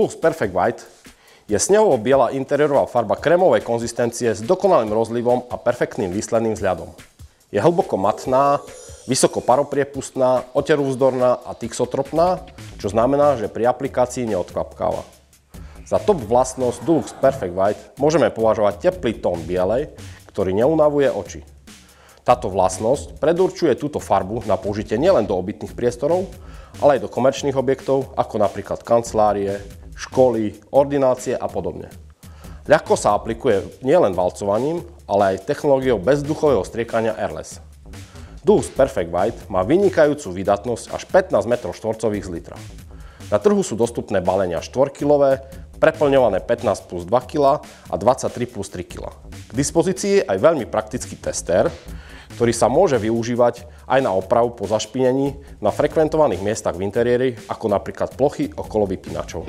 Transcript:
Dulux Perfect White je snehovo-biela interiérová farba krémovej konzistencie s dokonalým rozlivom a perfektným výsledným vzhľadom. Je hlboko matná, vysoko paropriepustná, oteruvzdorná a tixotropná, čo znamená, že pri aplikácii neodkvapkáva. Za top vlastnosť Dulux Perfect White môžeme považovať teplý tón bielej, ktorý neunavuje oči. Táto vlastnosť predurčuje túto farbu na použitie nielen do obytných priestorov, ale aj do komerčných objektov, ako napríklad kancelárie, školy, ordinácie a podobne. Ľahko sa aplikuje nielen valcovaním, ale aj technológiou bezduchového striekania Airless. Dulux Perfect White má vynikajúcu výdatnosť až 15 m2 z litra. Na trhu sú dostupné balenia 4-kilové, preplňované 15 plus 2 kg a 23 plus 3 kg. K dispozícii je aj veľmi praktický testér, ktorý sa môže využívať aj na opravu po zašpinení na frekventovaných miestach v interiéri, ako napríklad plochy okolo vypínačov.